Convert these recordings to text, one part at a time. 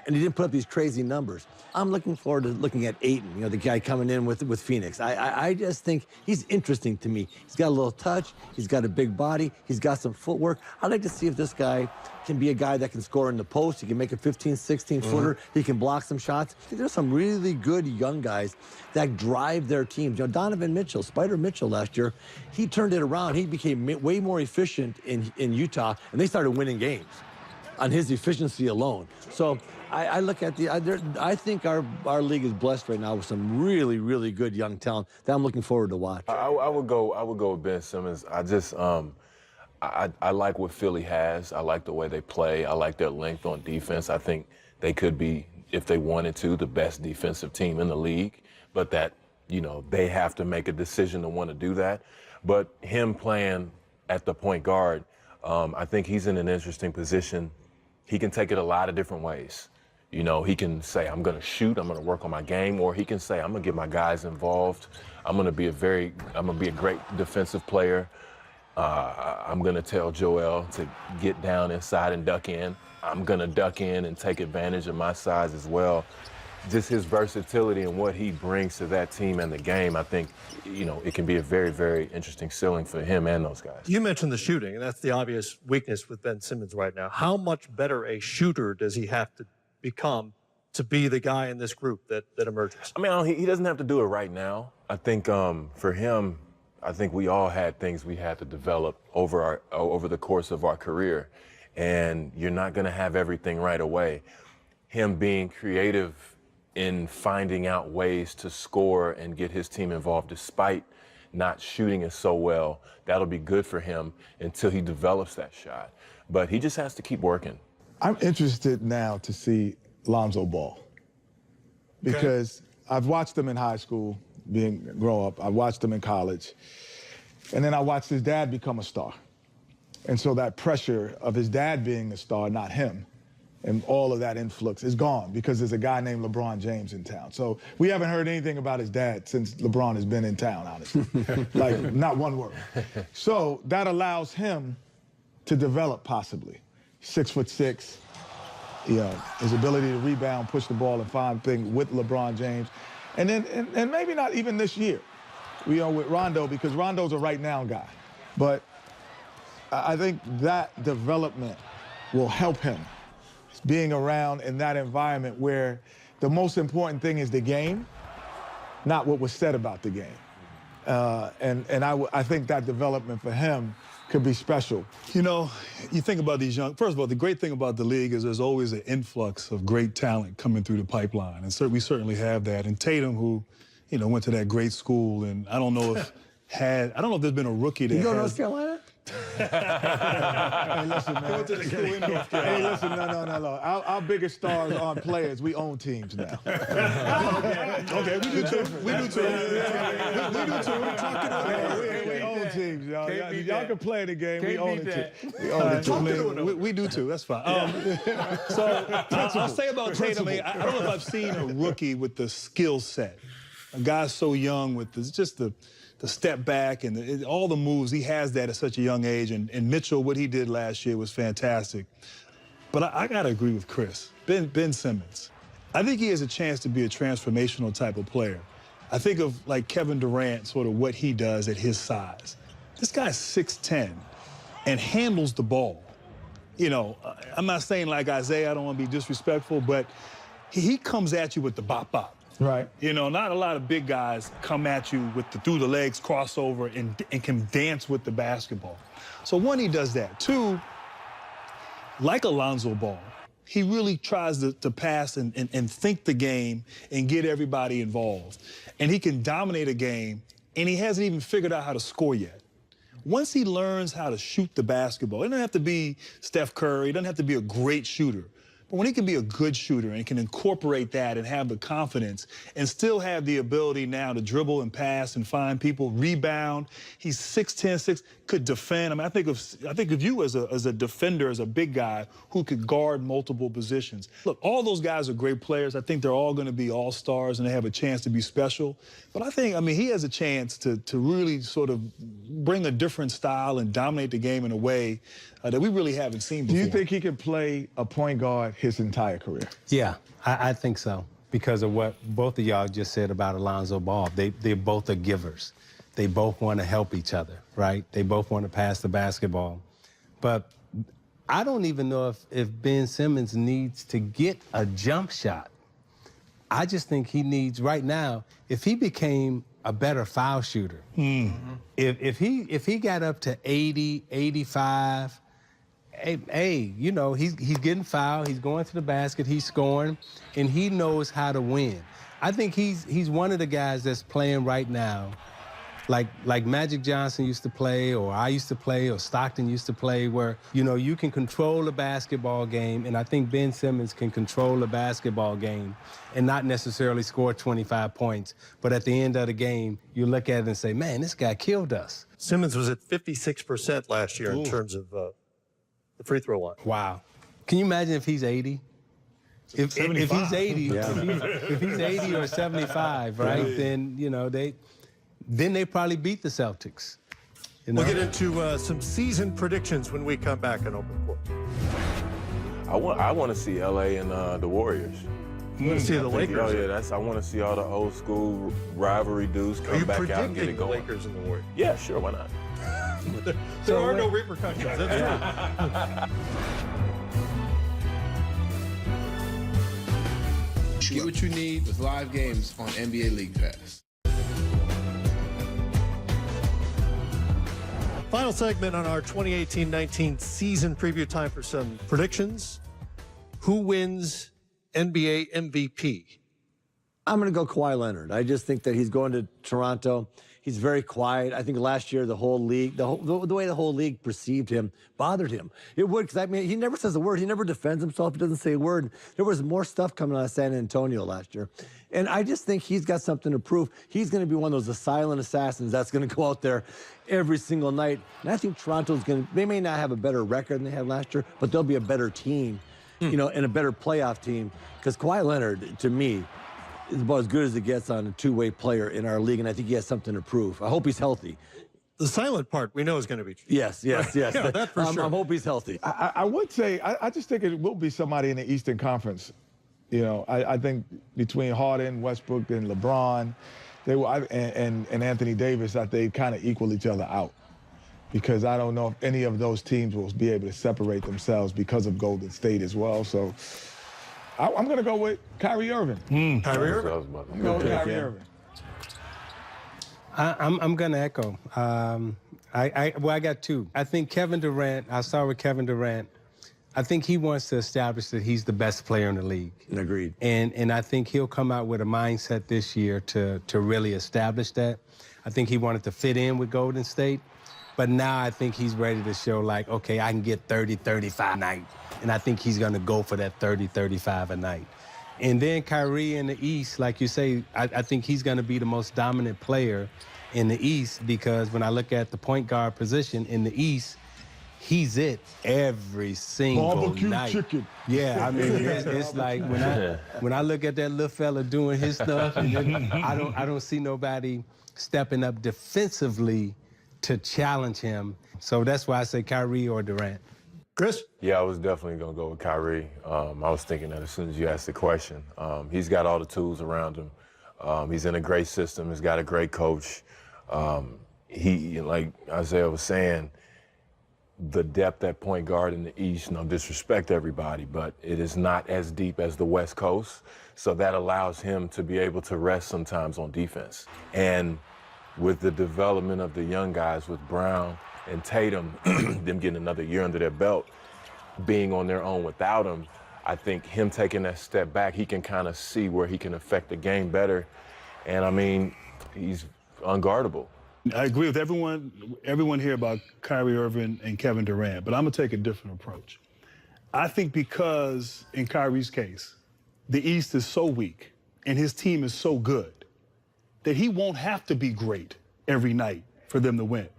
and he didn't put up these crazy numbers. I'm looking forward to looking at Ayton, the guy coming in with Phoenix. I just think he's interesting to me. He's got a little touch. He's got a big body. He's got some footwork. I'd like to see if this guy can be a guy that can score in the post. He can make a 15, 16-footer. He can block some shots. I think there's some really good young guys that drive their teams. Donovan Mitchell, Spider Mitchell last year, he turned it around. He became way more efficient in Utah, and they started winning games on his efficiency alone. So I look at I think our league is blessed right now with some really good young talent that I'm looking forward to watch. I would go with Ben Simmons. I like what Philly has. I like the way they play. I like their length on defense. I think they could be, if they wanted to, the best defensive team in the league. But that, they have to make a decision to want to do that. But him playing at the point guard, I think he's in an interesting position. He can take it a lot of different ways. He can say, I'm going to shoot, I'm going to work on my game, or he can say, I'm going to get my guys involved. I'm going to be a great defensive player. I'm going to tell Joel to get down inside and duck in. I'm going to duck in and take advantage of my size as well. Just his versatility and what he brings to that team and the game, I think, it can be a very interesting ceiling for him and those guys. You mentioned the shooting, and that's the obvious weakness with Ben Simmons right now. How much better a shooter does he have to become to be the guy in this group that emerges? I mean, he doesn't have to do it right now. I think for him, I think we all had things we had to develop over the course of our career, and you're not going to have everything right away. Him being creative in finding out ways to score and get his team involved despite not shooting it so well, that'll be good for him until he develops that shot. But he just has to keep working. I'm interested now to see Lonzo Ball because I've watched him in high school, grow up. I watched him in college. And then I watched his dad become a star. And so that pressure of his dad being a star, not him, and all of that influx is gone because there's a guy named LeBron James in town. So we haven't heard anything about his dad since LeBron has been in town, honestly. Like, not one word. So that allows him to develop possibly. 6'6", his ability to rebound, push the ball, and find things with LeBron James. And then, and maybe not even this year, with Rondo, because Rondo's a right-now guy. But I think that development will help him, being around in that environment where the most important thing is the game, not what was said about the game. I think that development for him could be special. You think about these young, first of all, the great thing about the league is there's always an influx of great talent coming through the pipeline, and we certainly have that. And Tatum, who, went to that great school, and I don't know if there's been a rookie that You go to North Carolina? Hey, listen, man. Went to the school in North Carolina. Hey, listen, no. Our biggest stars aren't players. We own teams now. Okay, we do too. We do too. We own teams, y'all. Y'all can play the game. We own it too. We own it too. We do too. That's fine. So I'll say about Tatum, I don't know if I've seen a rookie with the skill set. A guy so young with just the step back and all the moves. He has that at such a young age. And Mitchell, what he did last year was fantastic. But I got to agree with Chris. Ben Simmons. I think he has a chance to be a transformational type of player. I think of, like, Kevin Durant, sort of what he does at his size. This guy's 6'10" and handles the ball. I'm not saying like Isaiah, I don't want to be disrespectful, but he comes at you with the bop-bop. Right. Not a lot of big guys come at you with the through the legs crossover and can dance with the basketball. So one, he does that. Two, like Alonzo Ball, he really tries to pass and think the game and get everybody involved. And he can dominate a game, and he hasn't even figured out how to score yet. Once he learns how to shoot the basketball, he doesn't have to be Steph Curry, he doesn't have to be a great shooter. But when he can be a good shooter and can incorporate that and have the confidence and still have the ability now to dribble and pass and find people, rebound, he's 6'10", 6, could defend. I mean, I think of you as a defender, as a big guy who could guard multiple positions. Look, all those guys are great players. I think they're all going to be all-stars and they have a chance to be special. But I mean, he has a chance to really sort of bring a different style and dominate the game in a way that we really haven't seen Do before. you think he can play a point guard his entire career? Yeah, I think so, because of what both of y'all just said about Alonzo Ball. They both are givers. They both want to help each other, right? They both want to pass the basketball. But I don't even know if Ben Simmons needs to get a jump shot. I just think he needs, right now, if he became a better foul shooter, if he got up to 80, 85, hey, you know, he's getting fouled, he's going to the basket, he's scoring, and he knows how to win. I think he's one of the guys that's playing right now, like Magic Johnson used to play, or I used to play, or Stockton used to play, where, you know, you can control a basketball game, and I think Ben Simmons can control a basketball game and not necessarily score 25 points, but at the end of the game, you look at it and say, man, this guy killed us. Simmons was at 56% last year in terms of the free throw line. Wow. Can you imagine if he's 80? If he's 80, if he's 80 or 75, right, then, you know, they probably beat the Celtics. You know? We'll get into some season predictions when we come back in Open Court. I want to see LA and the Warriors. You want to see the Lakers? Oh yeah, I want to see all the old school rivalry dudes Are come you back out and get predicting it the going. Lakers and the Warriors? Yeah, sure, why not? There are no repercussions. That's true. Get what you need with live games on NBA League Pass. Final segment on our 2018-19 season preview. Time for some predictions. Who wins NBA MVP? I'm going to go Kawhi Leonard. I just think that he's going to Toronto. He's very quiet. I think last year the whole league, the way the whole league perceived him bothered him. It would, because I mean, he never says a word. He never defends himself. He doesn't say a word. There was more stuff coming out of San Antonio last year. And I just think he's got something to prove. He's going to be one of those silent assassins that's going to go out there every single night. And I think Toronto's going to, they may not have a better record than they had last year, but they'll be a better team, you know, and a better playoff team. Because Kawhi Leonard, to me, is about as good as it gets on a two-way player in our league, and I think he has something to prove. I hope he's healthy. The silent part we know is going to be true. Yes. Yeah, that for sure. I hope he's healthy. I would say, I just think it will be somebody in the Eastern Conference. You know, I think between Harden, Westbrook, and LeBron, they will, and Anthony Davis, I think they kind of equal each other out. Because I don't know if any of those teams will be able to separate themselves because of Golden State as well. So I'm going to go with Kyrie Irving. Kyrie Irving. I'm going with Kyrie Irving. I'm going to echo. I got two. I think Kevin Durant, I'll start with Kevin Durant. I think he wants to establish that he's the best player in the league. Agreed. And I think he'll come out with a mindset this year to really establish that. I think he wanted to fit in with Golden State. But now I think he's ready to show, like, okay, I can get 30, 35 a night. And I think he's going to go for that 30, 35 a night. And then Kyrie in the East, like you say, I think he's going to be the most dominant player in the East, because when I look at the point guard position in the East, he's it every single Barbecue night. chicken. Yeah, I mean, it's like when I look at that little fella doing his stuff, and then I don't see nobody stepping up defensively to challenge him. So that's why I say Kyrie or Durant. Chris? Yeah, I was definitely going to go with Kyrie. I was thinking that as soon as you asked the question. He's got all the tools around him. He's in a great system. He's got a great coach. He, like Isaiah was saying, the depth at point guard in the East, no disrespect to everybody, but it is not as deep as the West Coast. So that allows him to be able to rest sometimes on defense. And with the development of the young guys with Brown and Tatum, them getting another year under their belt, being on their own without him, I think him taking that step back, he can kind of see where he can affect the game better. And I mean, he's unguardable. I agree with everyone here about Kyrie Irving and Kevin Durant, but I'm going to take a different approach. I think because, in Kyrie's case, the East is so weak and his team is so good that he won't have to be great every night for them to win.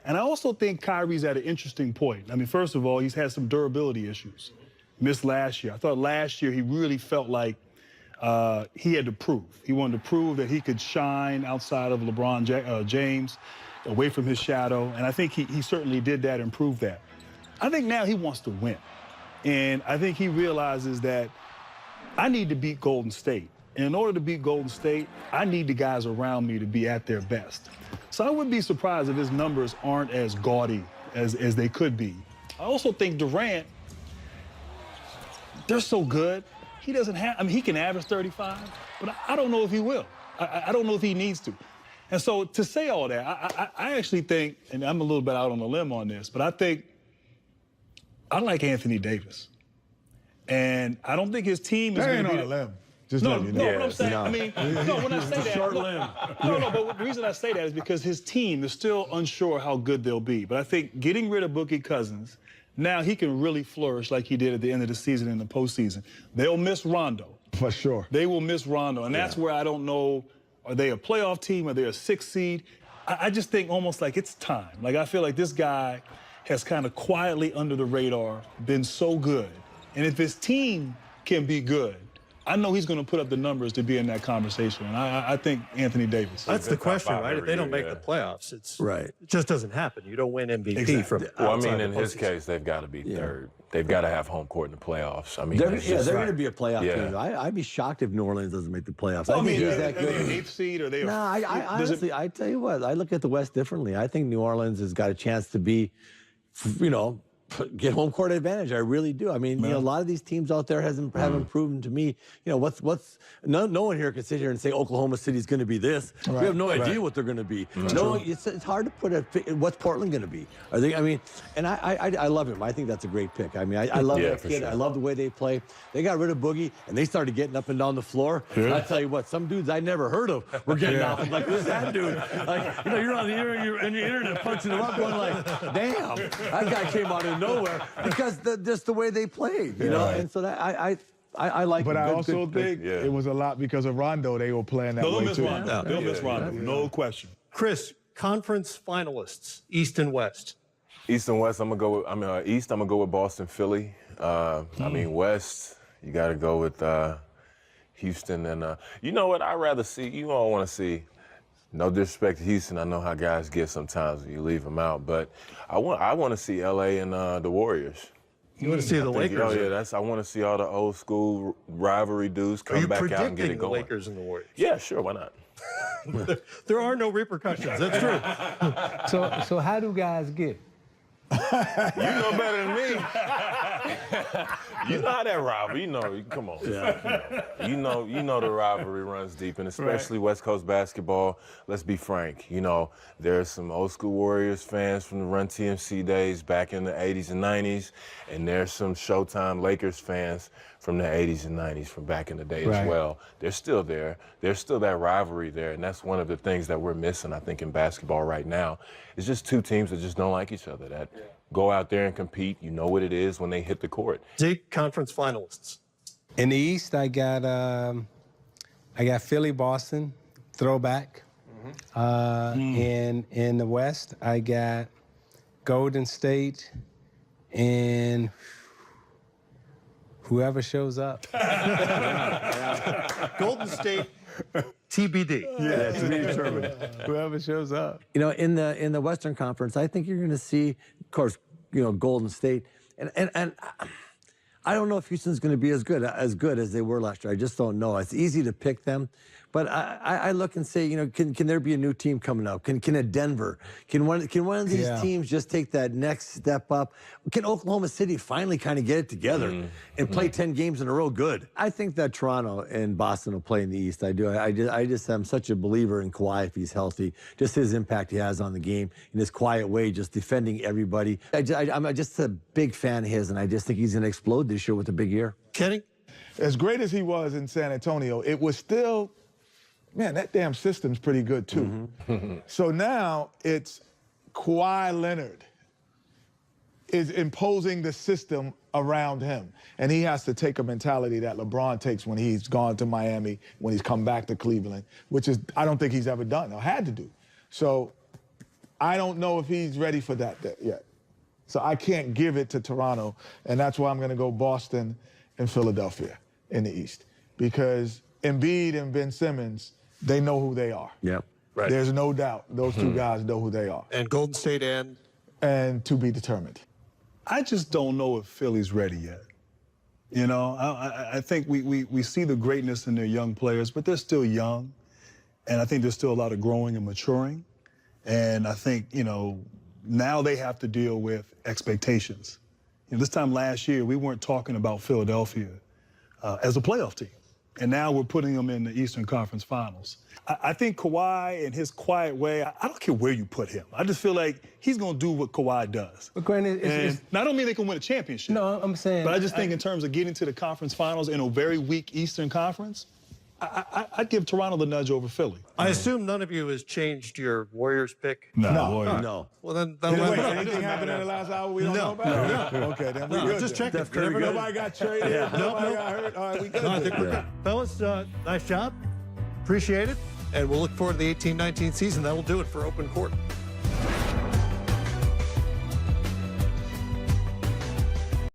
And I also think Kyrie's at an interesting point. I mean, first of all, he's had some durability issues. Missed last year. I thought last year he really felt like he had to prove. He wanted to prove that he could shine outside of LeBron James, away from his shadow. And I think he certainly did that and proved that. I think now he wants to win. And I think he realizes that I need to beat Golden State. And in order to beat Golden State, I need the guys around me to be at their best. So I wouldn't be surprised if his numbers aren't as gaudy as they could be. I also think Durant, they're so good. He doesn't have, I mean, he can average 35, but I don't know if he will. I don't know if he needs to. And so to say all that, I actually think, and I'm a little bit out on a limb on this, but I think I like Anthony Davis. And I don't think his team is going to be... on a limb. Just No, let you know. what I'm saying, I mean, no, when I say that, short limb. No, but the reason I say that is because his team is still unsure how good they'll be. But I think getting rid of Boogie Cousins, now he can really flourish like he did at the end of the season in the postseason. They'll miss Rondo. For sure. They will miss Rondo, and that's where I don't know, are they a playoff team? Are they a 6th seed? I just think almost like it's time. Like I feel like this guy has kind of quietly under the radar been so good. And if his team can be good, I know he's going to put up the numbers to be in that conversation. And I think Anthony Davis. That's the question, top five right? If every they don't year, make the playoffs, it's Right. It just doesn't happen. You don't win MVP Exactly. from. Well, I outside mean, the in his postseason. case, they've got to be third. They've got to have home court in the playoffs. I mean, They're, it's yeah, just- they're going to be a playoff Yeah. team. I'd be shocked if New Orleans doesn't make the playoffs. I I mean, think are he's that they an good. 8th seed or they? No, I honestly, I tell you what, I look at the West differently. I think New Orleans has got a chance to be, you know, get home court advantage. I really do. I mean, you know, a lot of these teams out there haven't proven to me, you know, no one here can sit here and say Oklahoma City's going to be this. We have no idea what they're going to be. No, it's hard to put what's Portland going to be? Are they? I mean, and I love him. I think that's a great pick. I mean, I love that for kid. sure. I love the way they play. They got rid of Boogie and they started getting up and down the floor. I tell you what, some dudes I never heard of were getting off. I'm like, who's that dude? Like, you know, you're on the internet punching them up, going like, damn, that guy came out of nowhere because just the way they played, you know. And so that I like. But I good also pick. think Yeah. it was a lot because of Rondo. They were playing that They'll way miss too. Rondo. They'll miss Rondo. No question. Chris, conference finalists, East and West. East and West, I'm gonna go with. I mean, East, I'm gonna go with Boston, Philly. I mean, West, you got to go with Houston, and you know what? I'd rather see. You don't want to see. No disrespect to Houston, I know how guys get sometimes when you leave them out, but I want to see LA and the Warriors. You want to see the Lakers? Oh yeah, I want to see all the old school rivalry dudes Are you come back out and get predicting it the going. Lakers and the Warriors? Yeah, sure, why not? There are no repercussions. That's true. So how do guys get? You know better than me. You know how that rivalry. You know, come on. You know the rivalry runs deep, and especially West Coast basketball. Let's be frank. You know, there's some old school Warriors fans from the Run TMC days back in the 80s and 90s, and there's some Showtime Lakers fans from the 80s and 90s from back in the day as well. They're still there. There's still that rivalry there, and that's one of the things that we're missing, I think, in basketball right now. It's just two teams that just don't like each other, that go out there and compete. You know what it is when they hit the court. Zeke, conference finalists. In the East, I got Philly, Boston, throwback. In the West, I got Golden State and whoever shows up. Golden State, TBD. Yeah, to be determined. Whoever shows up. You know, in the Western Conference, I think you're going to see, of course, you know, Golden State, and I don't know if Houston's going to be as good as they were last year. I just don't know. It's easy to pick them, but I look and say, you know, can there be a new team coming up? Can a Denver? Can one of these teams just take that next step up? Can Oklahoma City finally kind of get it together and play 10 games in a row good? I think that Toronto and Boston will play in the East. I do. I just am such a believer in Kawhi if he's healthy. Just his impact he has on the game in his quiet way, just defending everybody. I'm just a big fan of his, and I just think he's going to explode this year with a big year. Kenny? As great as he was in San Antonio, it was still, man, that damn system's pretty good too. So now it's Kawhi Leonard is imposing the system around him. And he has to take a mentality that LeBron takes when he's gone to Miami, when he's come back to Cleveland, which is, I don't think he's ever done or had to do. So I don't know if he's ready for that yet. So I can't give it to Toronto, and that's why I'm going to go Boston and Philadelphia in the East. Because Embiid and Ben Simmons, they know who they are. Yep. Right. There's no doubt those two guys know who they are. And Golden State and? And to be determined. I just don't know if Philly's ready yet. You know, I think we see the greatness in their young players, but they're still young. And I think there's still a lot of growing and maturing. And I think, you know, now they have to deal with expectations. You know, this time last year, we weren't talking about Philadelphia as a playoff team. And now we're putting them in the Eastern Conference Finals. I think Kawhi, in his quiet way, I don't care where you put him. I just feel like he's going to do what Kawhi does. But granted, And I don't mean they can win a championship. no, I'm saying. But I just think in terms of getting to the conference finals in a very weak Eastern Conference, I'd give Toronto the nudge over Philly. I assume none of you has changed your Warriors pick. No. Warriors. No. Well, then Wait, that'll anything happened in the last hour we don't know about? No. Okay, then we No, good. just then. checking. You never know. Nobody got traded. Nobody got hurt. All right, we good. No, I think we're good. Fellas, nice job. Appreciate it. And we'll look forward to the 18-19 season. That will do it for Open Court.